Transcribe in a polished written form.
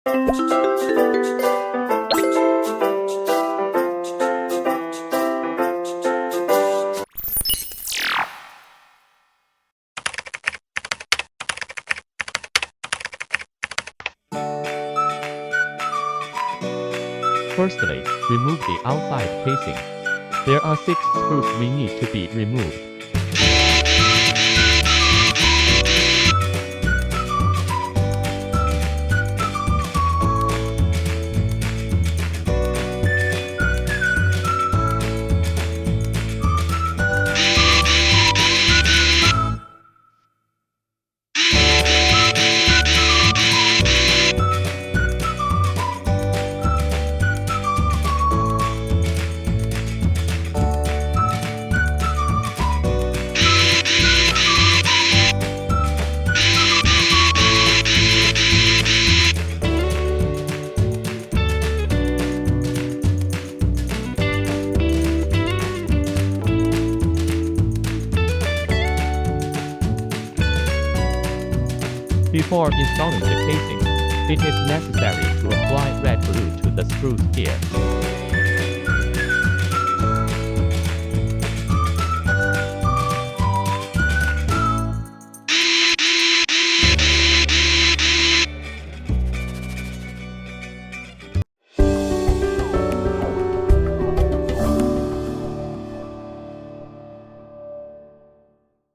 Firstly, remove the outside casing. There are 6 screws we need to be removed. Before installing the casing, it is necessary to apply red glue to the screws here.